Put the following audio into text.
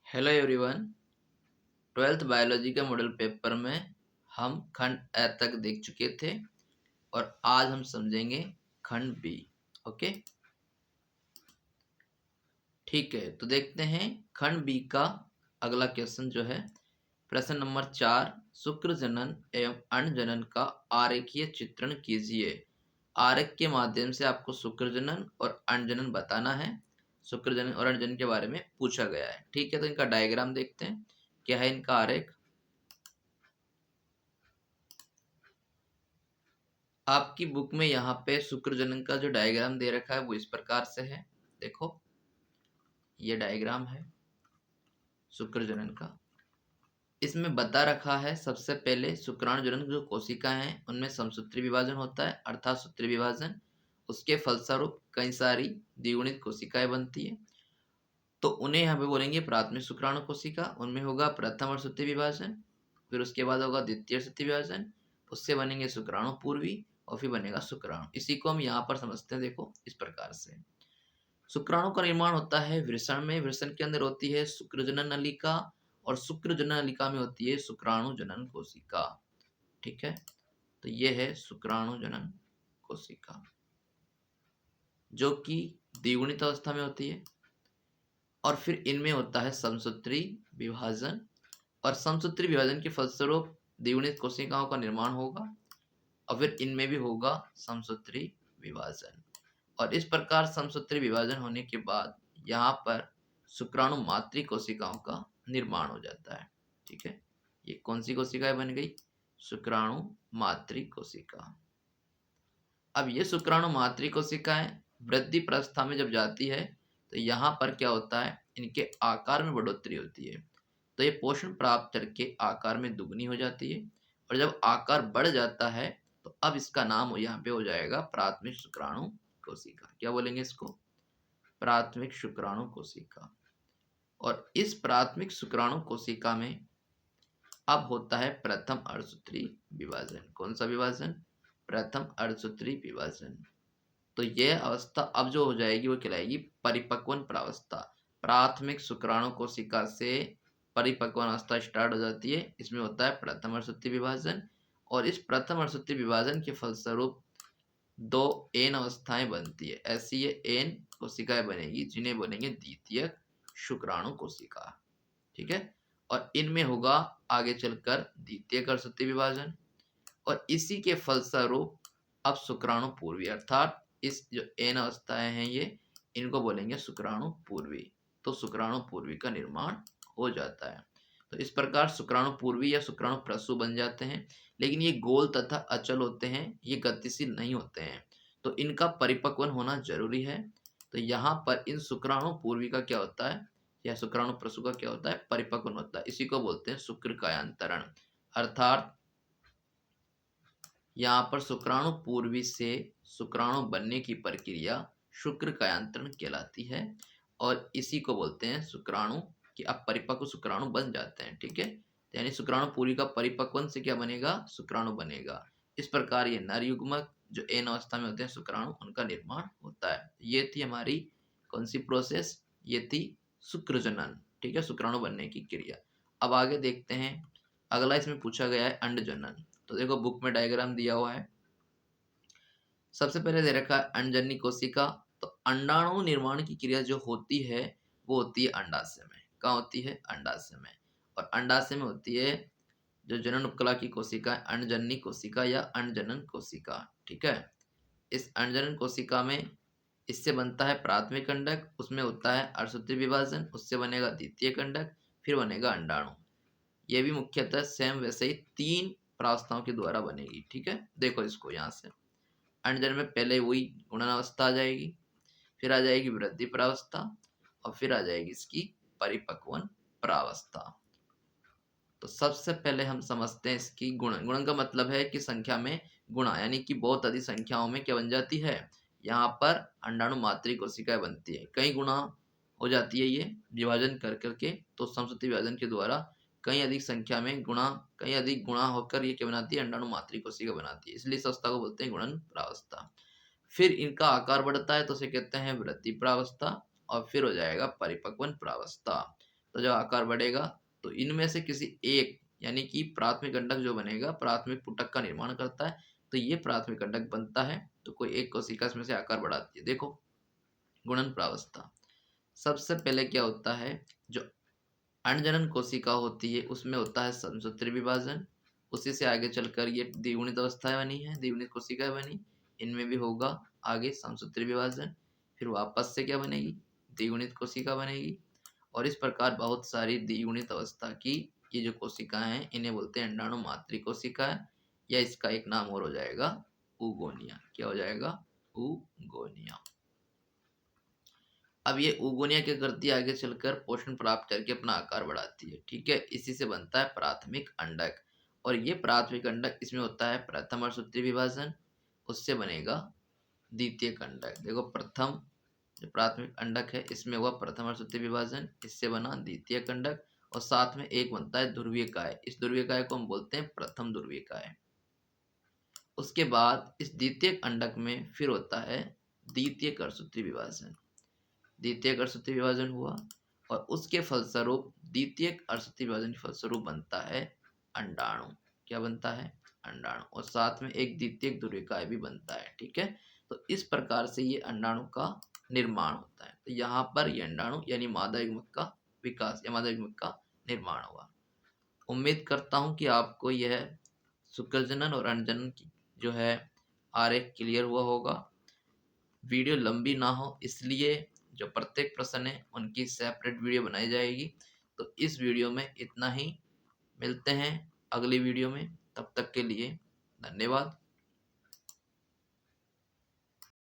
Hello everyone. Twelfth biology के model paper में हम खंड ए तक देख चुके थे और आज हम समझेंगे खंड बी। ओके, ठीक है, तो देखते हैं खंड बी का अगला क्वेश्चन जो है प्रश्न नंबर 4, शुक्र जनन एवं अंड जनन का आरेखीय चित्रण कीजिए। आरेख के माध्यम से आपको शुक्र जनन और अंड जनन बताना है। शुक्र जनन और अंड जनन के बारे में पूछा गया है। ठीक है, तो इनका डायग्राम देखते हैं। क्या है इनका आरेख? आपकी बुक में यहाँ पे शुक्र जनन का जो डायग्राम दे रखा है वो इस प्रकार से है। देखो, ये डायग्राम है शुक्र जनन का। इसमें बता रखा है सबसे पहले शुक्राणु जनन जो कोशिकाएं हैं उनमें समसूत्री विभाजन होता है, अर्थात सूत्री विभाजन। उसके फलस्वरूप कई सारी द्विगुणित कोशिकाएं बनती है, तो उन्हें यहाँ पे बोलेंगे प्राथमिक शुक्राणु कोशिका। उनमें होगा प्रथम और सूत्री विभाजन, फिर उसके बाद होगा द्वितीय सूत्री विभाजन, उससे बनेंगे शुक्राणु पूर्वी और फिर बनेगा शुक्राणु। इसी को हम यहाँ पर समझते हैं। देखो, इस प्रकार से शुक्राणु का निर्माण होता है वृषण में। वृषण के अंदर होती है शुक्र जनन नलिका और शुक्र जनन नलिका में होती है शुक्राणु जनन कोशिका। ठीक है, तो ये है शुक्राणु जनन कोशिका जो कि द्विगुणित अवस्था में होती है। और फिर इनमें होता है समसूत्री विभाजन और समसूत्री विभाजन के फलस्वरूप द्विगुणित कोशिकाओं का निर्माण होगा और फिर इनमें भी होगा समसूत्री विभाजन। और इस प्रकार समसूत्री विभाजन होने के बाद यहाँ पर शुक्राणु मातृ कोशिकाओं का निर्माण हो जाता है। ठीक है, ये कौन सी कोशिकाएं बन गई? शुक्राणु मातृ कोशिका। अब ये शुक्राणु मातृ कोशिकाएं वृद्धि प्रवस्था में जब जाती है तो यहाँ पर क्या होता है, इनके आकार में बढ़ोतरी होती है। तो ये पोषण प्राप्त करके आकार में दुगनी हो जाती है और जब आकार बढ़ जाता है तो अब इसका नाम यहाँ पे हो जाएगा प्राथमिक शुक्राणु कोशिका। क्या बोलेंगे इसको? प्राथमिक शुक्राणु कोशिका। और इस प्राथमिक शुक्राणु कोशिका में अब होता है प्रथम अर्धसूत्री विभाजन। कौन सा विभाजन? प्रथम अर्धसूत्री विभाजन। तो यह अवस्था अब जो हो जाएगी वो कहलाएगी परिपक्वन प्रावस्था। प्राथमिक शुक्राणु कोशिका से परिपक्वन अवस्था स्टार्ट हो जाती है। इसमें होता है प्रथम अर्धसूत्री विभाजन और इस प्रथम अर्धसूत्री विभाजन के फलस्वरूप दो एन अवस्थाएं बनती है। ऐसी ये एन कोशिकाएं बनेगी जिन्हें बोलेंगे द्वितीय शुक्राणु कोशिका। ठीक है, और इनमें होगा आगे चलकर द्वितीय अर्धसूत्री विभाजन और इसी के फलस्वरूप अब शुक्राणु पूर्वी, अर्थात इस जो एन अवस्थाएं हैं ये, इनको बोलेंगे शुक्राणु पूर्वी। तो शुक्राणु पूर्वी का निर्माण हो जाता है। तो इस प्रकार शुक्राणु पूर्वी या शुक्राणु प्रसू बन जाते हैं। लेकिन ये गोल तथा अचल होते हैं, ये गतिशील नहीं होते हैं, तो इनका परिपक्वन होना जरूरी है। तो यहाँ पर इन शुक्राणु पूर्वी का क्या होता है या शुक्राणु प्रसू का क्या होता है? परिपक्वन होता है। इसी को बोलते हैं शुक्र कायांतरण। अर्थात यहाँ पर शुक्राणु पूर्वी से शुक्राणु बनने की प्रक्रिया शुक्र कायांतरण कहलाती है और इसी को बोलते हैं शुक्राणु कि अब परिपक्व शुक्राणु बन जाते हैं। ठीक है, यानी शुक्राणु पूर्वी का परिपक्वन से क्या बनेगा? शुक्राणु बनेगा। इस प्रकार ये नर युग्मक जो एन अवस्था में होते हैं शुक्राणु, उनका निर्माण होता है। ये थी हमारी कौन सी प्रोसेस? ये थी शुक्र जनन। ठीक है, शुक्राणु बनने की क्रिया। अब आगे देखते हैं, अगला इसमें पूछा गया है अंड जनन। तो देखो, बुक में डायग्राम दिया हुआ है। सबसे पहले दे रखा है अंडजन्य कोशिका। तो अंडाणु निर्माण की क्रिया जो होती है वो होती है अंडाशय में। कहाँ होती है? अंडाशय में। और अंडाशय में होती है जो जनन उपकला की कोशिका, अंडजन्य कोशिका या अंडजनन कोशिका। ठीक है, इस अंडजनन कोशिका में इससे बनता है प्राथमिक कंडक, उसमें होता है अर्धसूत्री विभाजन, उससे बनेगा द्वितीय कंडक, फिर बनेगा अंडाणु। ये भी मुख्यतः सेम वैसे ही 3 प्रावस्थाओं के द्वारा बनेगी। ठीक है, देखो इसको यहाँ से अंडजन में पहले वही गुणन अवस्था आ जाएगी, फिर आ जाएगी वृद्धि प्रावस्था और फिर आ जाएगी इसकी परिपक्वन प्रावस्था। तो सबसे पहले हम समझते हैं इसकी गुणन। गुणन का मतलब है कि संख्या में गुणा, यानी कि बहुत अधिक संख्याओं में क्या बन जाती है? यहाँ पर अंडाणु मातृ कोशिकाएं बनती है। कई गुणा हो जाती है ये विभाजन कर करके, तो समसूत्री विभाजन के द्वारा कई अधिक संख्या में गुणा, कई अधिक गुणा होकर ये क्या बनाती है? अंडाणु मातृ कोशिका बनाती है। इसलिए इस अवस्था को बोलते हैं गुणन प्रावस्था। फिर इनका आकार बढ़ता है तो उसे कहते हैं वृद्धि प्रावस्था और फिर हो जाएगा परिपक्वन प्रावस्था। तो जब आकार बढ़ेगा तो इनमें से किसी एक यानी कि प्राथमिक अंडक जो बनेगा प्राथमिक पुटक का निर्माण करता है, तो ये प्राथमिक अंडक बनता है। तो कोई एक कोशिका इसमें से आकार बढ़ाती है। देखो गुणन प्रावस्था, सबसे पहले क्या होता है, जो अंडजनन कोशिका होती है उसमें होता है समसूत्री विभाजन, उसी से आगे चलकर ये द्विगुणित अवस्थाएं बनी है, द्विगुणित कोशिकाएं बनी, इनमें भी होगा आगे समसूत्री विभाजन, फिर वापस से क्या बनेगी, द्विगुणित कोशिका बनेगी। और इस प्रकार बहुत सारी द्विगुणित अवस्था की ये जो कोशिकाएं हैं इन्हें बोलते हैं अंडाणु मातृ कोशिकाएं, या इसका एक नाम और हो जाएगा ऊगोनिया। क्या हो जाएगा, ऊगोनिया। अब ये ऊगोनिया क्या करती है, आगे चलकर पोषण प्राप्त करके अपना आकार बढ़ाती है। ठीक है, इसी से बनता है प्राथमिक अंडक। और ये प्राथमिक अंडक, इसमें होता है प्रथम अर्धसूत्री विभाजन, उससे बनेगा द्वितीयक अंडक। देखो प्रथम जो प्राथमिक अंडक है इसमें हुआ प्रथम अर्धसूत्री विभाजन, इससे बना द्वितीयक अंडक, और साथ में एक बनता है ध्रुवीय काय। इस ध्रुवीय काय को हम बोलते हैं प्रथम ध्रुवीय काय। उसके बाद इस द्वितीयक अंडक में फिर होता है द्वितीयक अर्धसूत्री विभाजन। द्वितीयक अर्धसूत्री विभाजन हुआ और उसके फलस्वरूप द्वितीयक अर्धसूत्री विभाजन के फलस्वरूप बनता है अंडाणु। क्या बनता है, अंडाणु, और साथ में एक द्वितीयक ध्रुवीय भी बनता है। ठीक है, तो इस प्रकार से ये अंडाणु का निर्माण होता है। तो यहाँ पर ये अंडाणु यानी मादा युग्मक का विकास या मादा युग्मक का निर्माण हुआ। उम्मीद करता हूँ कि आपको यह शुक्रजनन और अंडजनन की जो है आरेख क्लियर हुआ होगा। वीडियो लंबी ना हो इसलिए जो प्रत्येक प्रश्न है उनकी सेपरेट वीडियो बनाई जाएगी। तो इस वीडियो में इतना ही, मिलते हैं अगली वीडियो में, तब तक के लिए धन्यवाद।